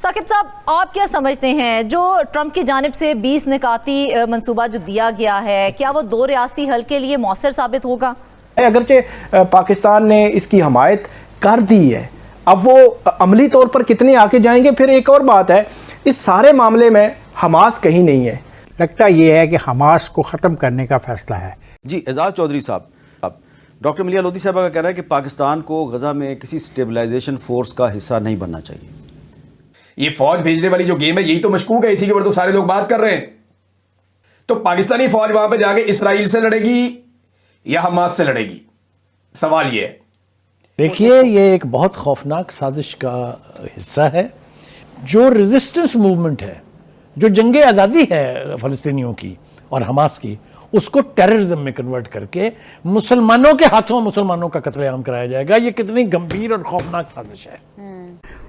साकिब साहब, आप क्या समझते हैं जो ट्रंप की जानिब से 20 निकाती मंसूबा जो दिया गया है, क्या वो 2 रियासती हल के लिए मौसर साबित होगा? अगरचे पाकिस्तान ने इसकी हमायत कर दी है, अब वो अमली तौर पर कितने आके जाएंगे फिर एक और बात है। इस सारे मामले में हमास कहीं नहीं है। लगता ये है कि हमास को ख़त्म करने का फैसला है। जी एजाज चौधरी साहब, डॉक्टर मिलिया लोधी साहब का कहना है कि पाकिस्तान को गजा में किसी स्टेबलाइजेशन फोर्स का हिस्सा नहीं बनना चाहिए। ये फौज भेजने वाली जो गेम है यही तो मशकूक है, इसी के ऊपर तो सारे लोग बात कर रहे हैं। तो पाकिस्तानी फौज वहां पे जाके इसराइल से लड़ेगी या हमास से लड़ेगी, सवाल ये है। देखिए, ये एक बहुत खौफनाक साजिश का हिस्सा है। जो रेजिस्टेंस मूवमेंट है, जो जंग आज़ादी है फ़लस्तीनियों की और हमास की, उसको टेररिज्म में कन्वर्ट करके मुसलमानों के हाथों मुसलमानों का कत्लेआम कराया जाएगा। ये कितनी गंभीर और खौफनाक साजिश है।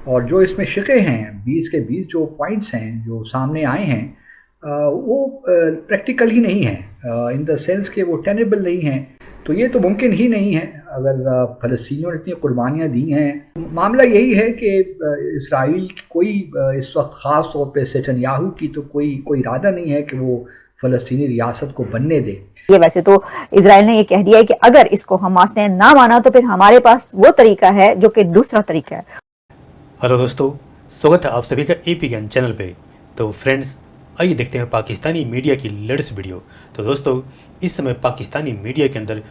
और जो इसमें शिके हैं, 20 के 20 जो पॉइंट्स हैं जो सामने आए हैं, वो प्रैक्टिकल ही नहीं है, इन द सेंस कि वो टेनेबल नहीं है। तो ये तो मुमकिन ही नहीं है अगर फ़लस्तीनियों ने इतनी कुर्बानियाँ दी हैं। मामला यही है कि इसराइल कोई इस वक्त ख़ास तौर पे नेतन्याहू की तो कोई इरादा नहीं है कि वो फ़लस्तीनी रियासत को बनने दे। ये वैसे तो इजराइल ने ये कह दिया है कि अगर इसको हमास ने ना माना तो फिर हमारे पास वो तरीका है जो कि दूसरा तरीका है। हेलो दोस्तों, स्वागत है आप सभी का एपी ज्ञान चैनल पे। तो फ्रेंड्स, आइए देखते हैं पाकिस्तानी मीडिया की लेटेस्ट वीडियो। तो दोस्तों, इस समय पाकिस्तानी मीडिया के अंदर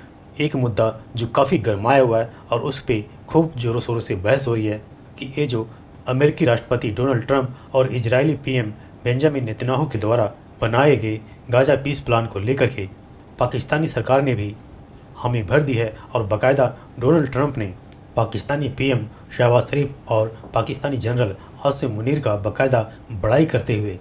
एक मुद्दा जो काफ़ी गरमाया हुआ है और उस पर खूब ज़ोरों शोरों से बहस हो रही है कि ये जो अमेरिकी राष्ट्रपति डोनाल्ड ट्रंप और इजरायली पीएम बेंजामिन नेतन्याहू के द्वारा बनाए गए गाजा पीस प्लान को लेकर के पाकिस्तानी सरकार ने भी हामी भर दी है और बाकायदा डोनाल्ड ट्रंप ने पाकिस्तानी पीएम शहबाज शरीफ और पाकिस्तानी जनरल आसिम मुनीर का बाकायदा बड़ाई करते हुए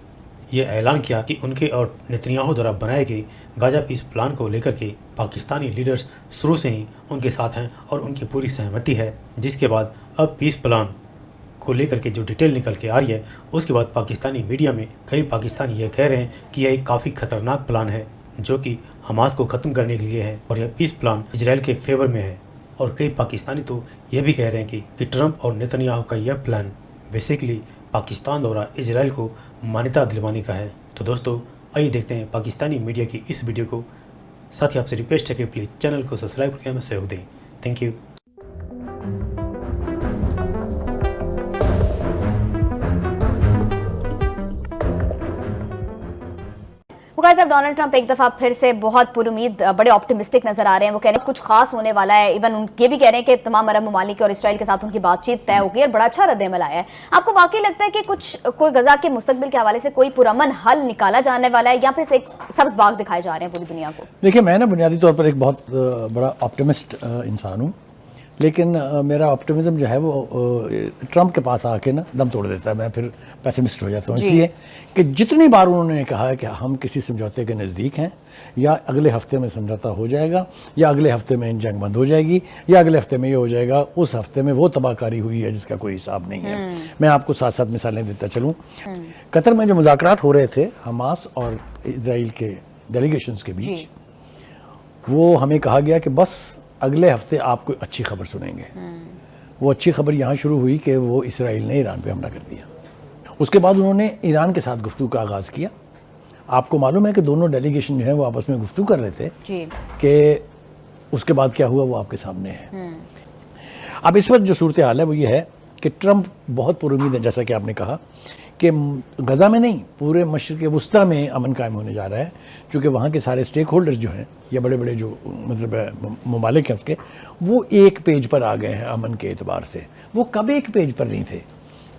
ये ऐलान किया कि उनके और नेतन्याहू द्वारा बनाए गए गाजा पीस प्लान को लेकर के पाकिस्तानी लीडर्स शुरू से ही उनके साथ हैं और उनकी पूरी सहमति है। जिसके बाद अब पीस प्लान को लेकर के जो डिटेल निकल के आ रही है, उसके बाद पाकिस्तानी मीडिया में कई पाकिस्तानी ये कह रहे हैं कि यह एक काफ़ी ख़तरनाक प्लान है जो कि हमास को ख़त्म करने के लिए है और यह पीस प्लान इजराइल के फेवर में है। और कई पाकिस्तानी तो ये भी कह रहे हैं कि ट्रंप और नेतन्याहू का यह प्लान बेसिकली पाकिस्तान द्वारा इजराइल को मान्यता दिलवाने का है। तो दोस्तों, आइए देखते हैं पाकिस्तानी मीडिया की इस वीडियो को। साथ ही आपसे रिक्वेस्ट है कि प्लीज़ चैनल को सब्सक्राइब करके हमें सहयोग दें। Thank you. साहब, डोनाल्ड ट्रंप एक दफा फिर से बहुत पुरुमीद, बड़े ऑप्टिमिस्टिक नजर आ रहे हैं। वो कह रहे हैं कुछ खास होने वाला है। इवन ये भी कह रहे हैं कि तमाम अरब ममालिक और इसराइल के साथ उनकी बातचीत तय हो गई और बड़ा अच्छा रद्द-ए-अमल आया है। आपको वाकई लगता है कि कोई गजा के मुस्तकबिल के हवाले से कोई पुरअमन हल निकाला जाने वाला है या फिर एक सब्ज बाग दिखाए जा रहे हैं पूरी दुनिया को? देखिए, मैं ना बुनियादी तौर पर एक बहुत बड़ा ऑप्टिमिस्ट इंसान हूँ, लेकिन मेरा ऑप्टिमिज्म जो है वो ट्रंप के पास आके ना दम तोड़ देता है। मैं फिर पेसिमिस्ट हो जाता हूँ, इसलिए कि जितनी बार उन्होंने कहा है कि हम किसी समझौते के नज़दीक हैं, या अगले हफ्ते में समझौता हो जाएगा, या अगले हफ्ते में जंग बंद हो जाएगी, या अगले हफ्ते में ये हो जाएगा, उस हफ्ते में वो तबाहकारी हुई है जिसका कोई हिसाब नहीं है। मैं आपको साथ साथ मिसालें देता चलूँ। कतर में जो मुज़ाकरात हो रहे थे हमास और इजराइल के डेलीगेशंस के बीच, वो हमें कहा गया कि बस अगले हफ्ते आपको अच्छी खबर सुनेंगे। वो अच्छी खबर यहाँ शुरू हुई कि वो इसराइल ने ईरान पे हमला कर दिया। उसके बाद उन्होंने ईरान के साथ गुफ्तगू का आगाज़ किया। आपको मालूम है कि दोनों डेलीगेशन जो है वो आपस में गुफ्तगू कर रहे थे कि उसके बाद क्या हुआ वो आपके सामने है। अब इस वक्त जो सूरत हाल है वो ये है कि ट्रंप बहुत पुरुमीद है, जैसा कि आपने कहा कि गजा में नहीं, पूरे मशरिक़ वुस्ता में अमन कायम होने जा रहा है, क्योंकि वहाँ के सारे स्टेक होल्डर्स जो हैं या बड़े बड़े जो मतलब ममालिक हैं उसके, वो एक पेज पर आ गए हैं अमन के एतबार से। वो कब एक पेज पर नहीं थे?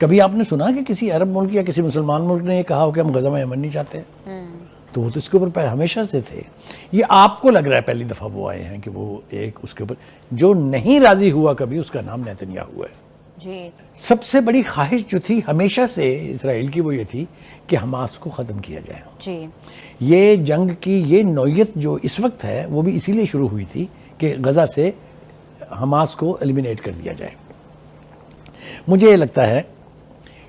कभी आपने सुना कि किसी अरब मुल्क या किसी मुसलमान मुल्क ने ये कहा हो कि हम गजा में अमन नहीं चाहते? तो वो तो इसके ऊपर हमेशा से थे। ये आपको लग रहा है पहली दफ़ा वो आए हैं कि वो एक उसके ऊपर जो नहीं राज़ी हुआ कभी, उसका नाम नेतन्याहू है। जी। सबसे बड़ी ख्वाहिश जो थी हमेशा से इसराइल की वो ये थी कि हमास को ख़त्म किया जाए। जी। ये जंग की ये नौयत जो इस वक्त है वो भी इसीलिए शुरू हुई थी कि गजा से हमास को एलिमिनेट कर दिया जाए। मुझे ये लगता है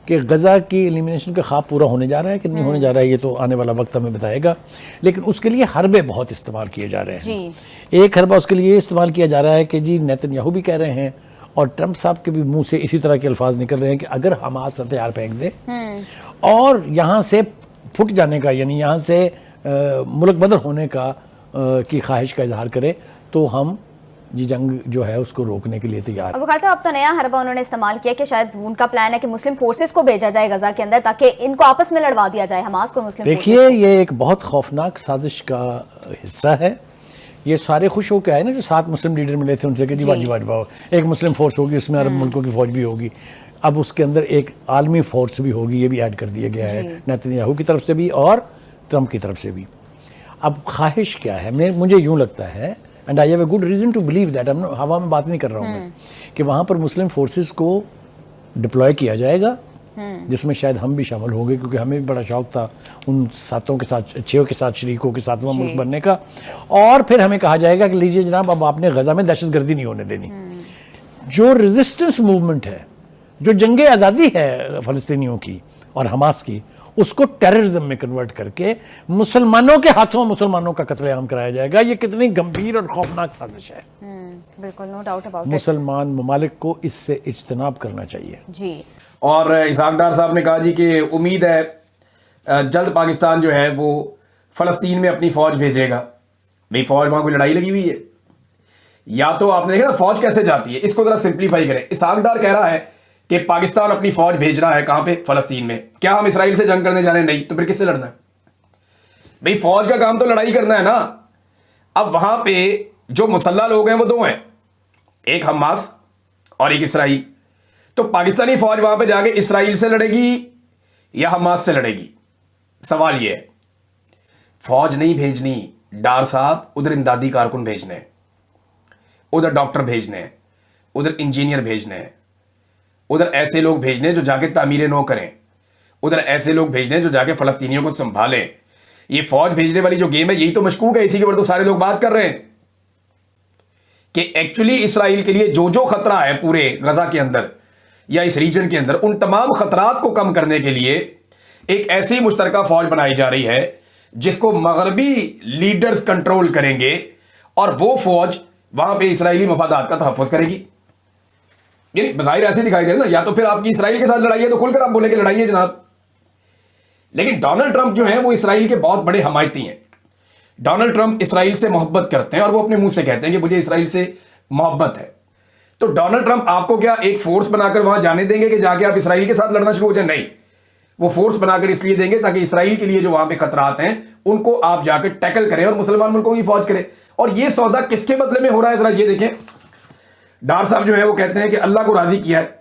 कि गजा की एलिमिनेशन का ख्वाब पूरा होने जा रहा है कि नहीं होने जा रहा है, ये तो आने वाला वक्त हमें बताएगा। लेकिन उसके लिए हरबे बहुत इस्तेमाल किए जा रहे हैं। एक हरबा उसके लिए इस्तेमाल किया जा रहा है कि जी नेतन्याहू भी कह रहे हैं और ट्रंप साहब के भी मुंह से इसी तरह के अल्फाज निकल रहे हैं कि अगर हमास हथियार फेंक दे और यहाँ से फुट जाने का, यानी यहाँ से मुल्क बदर होने का की ख्वाहिश का इजहार करे, तो हम ये जंग जो है उसको रोकने के लिए तैयार हैं। अबू खालिद साहब, अब तो नया हरबा उन्होंने इस्तेमाल किया कि शायद उनका प्लान है कि मुस्लिम फोर्सेस को भेजा जाए गजा के अंदर ताकि इनको आपस में लड़वा दिया जाए, हमास को मुस्लिम। देखिए, ये एक बहुत खौफनाक साजिश का हिस्सा है। ये सारे खुश होकर आए ना जो 7 मुस्लिम लीडर मिले थे उनसे कि जी वाजिब एक मुस्लिम फोर्स होगी, उसमें अरब मुल्कों की फौज भी होगी, अब उसके अंदर एक आलमी फोर्स भी होगी, ये भी ऐड कर दिया गया है नेतन्याहू की तरफ से भी और ट्रंप की तरफ से भी। अब ख्वाहिश क्या है, मुझे यूँ लगता है, and I have a good reason to believe that, हवा में बात नहीं कर रहा हूँ मैं, कि वहाँ पर मुस्लिम फोर्सेस को डिप्लॉय किया जाएगा, जिसमें शायद हम भी शामिल होंगे, क्योंकि हमें भी बड़ा शौक था उन 7 के साथ 6 के साथ शरीकों के 7वां मुल्क बनने का। और फिर हमें कहा जाएगा कि लीजिए जनाब, अब आपने गजा में दहशतगर्दी नहीं होने देनी। जो रेजिस्टेंस मूवमेंट है, जो जंग आज़ादी है फ़लस्तीनियों की और हमास की, उसको टेररिज्म में कन्वर्ट करके मुसलमानों के हाथों मुसलमानों का कत्लेआम कराया जाएगा। ये कितनी गंभीर और खौफनाक साजिश है। बिल्कुल, नो डाउट अबाउट इट। मुसलमान ममालिक को इससे इज्तनाब करना चाहिए जी। और इसहाक डार साहब ने कहा जी कि उम्मीद है जल्द पाकिस्तान जो है वो फ़लस्तीन में अपनी फ़ौज भेजेगा। भाई फ़ौज वहाँ कोई लड़ाई लगी हुई है? या तो आपने देखा ना फ़ौज कैसे जाती है, इसको ज़रा सिंप्लीफाई करें। इसहाक डार कह रहा है कि पाकिस्तान अपनी फ़ौज भेज रहा है कहाँ पे? फ़लस्तीन में। क्या हम इसराइल से जंग करने जा रहे हैं? नहीं। तो फिर किससे लड़ना है? भाई फ़ौज का काम तो लड़ाई करना है ना। अब वहाँ पे जो मुसल्ला लोग हैं वो 2 हैं, एक हमास और एक इसराइल। तो पाकिस्तानी फ़ौज वहाँ पे जाके इसराइल से लड़ेगी या हमास से लड़ेगी? सवाल ये है। फ़ौज नहीं भेजनी डार साहब, उधर इमदादी कारकुन भेजने हैं, उधर डॉक्टर भेजने हैं, उधर इंजीनियर भेजने हैं, उधर ऐसे लोग भेजने जो जाके तामीरें नो करें, उधर ऐसे लोग भेजने जो जाके फ़लस्तीनियों को संभालें। ये फ़ौज भेजने वाली जो गेम है यही तो मशकूक है। इसी के ऊपर तो सारे लोग बात कर रहे हैं कि एक्चुअली इसराइल के लिए जो जो खतरा है पूरे गजा के अंदर या इस रीजन के अंदर, उन तमाम खतरात को कम करने के लिए एक ऐसी मुश्तरका फ़ौज बनाई जा रही है जिसको मगरबी लीडर्स कंट्रोल करेंगे और वो फ़ौज वहां पे इसराइली मफादात का तहफ़्फ़ुज़ करेगी। यानी बज़ाहिर ऐसे दिखाई दे रहा है ना, या तो फिर आपकी इसराइल के साथ लड़ाई है तो खुलकर आप बोले कि लड़ाई है जनाब। लेकिन डोनाल्ड ट्रंप जो है वो इसराइल के बहुत बड़े हमायती हैं। डोनाल्ड ट्रंप इसराइल से मोहब्बत करते हैं और वो अपने मुंह से कहते हैं कि मुझे इसराइल से मोहब्बत है। तो डोनाल्ड ट्रंप आपको क्या एक फोर्स बनाकर वहां जाने देंगे कि जाके आप इसराइल के साथ लड़ना शुरू हो जाए? नहीं, वो फोर्स बनाकर इसलिए देंगे ताकि इसराइल के लिए जो वहां पे खतरात हैं उनको आप जाकर टैकल करें और मुसलमान मुल्कों की फौज करें। और ये सौदा किसके बदले में हो रहा है जरा ये देखें। डार साहब जो है वो कहते हैं कि अल्लाह को राजी किया है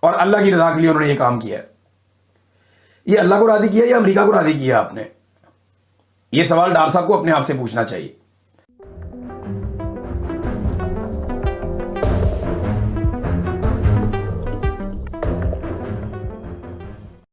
और अल्लाह की रजा के लिए उन्होंने ये काम किया है। ये अल्लाह को राजी किया या अमेरिका को राजी किया आपने? ये सवाल डार साहब को अपने आप से पूछना चाहिए।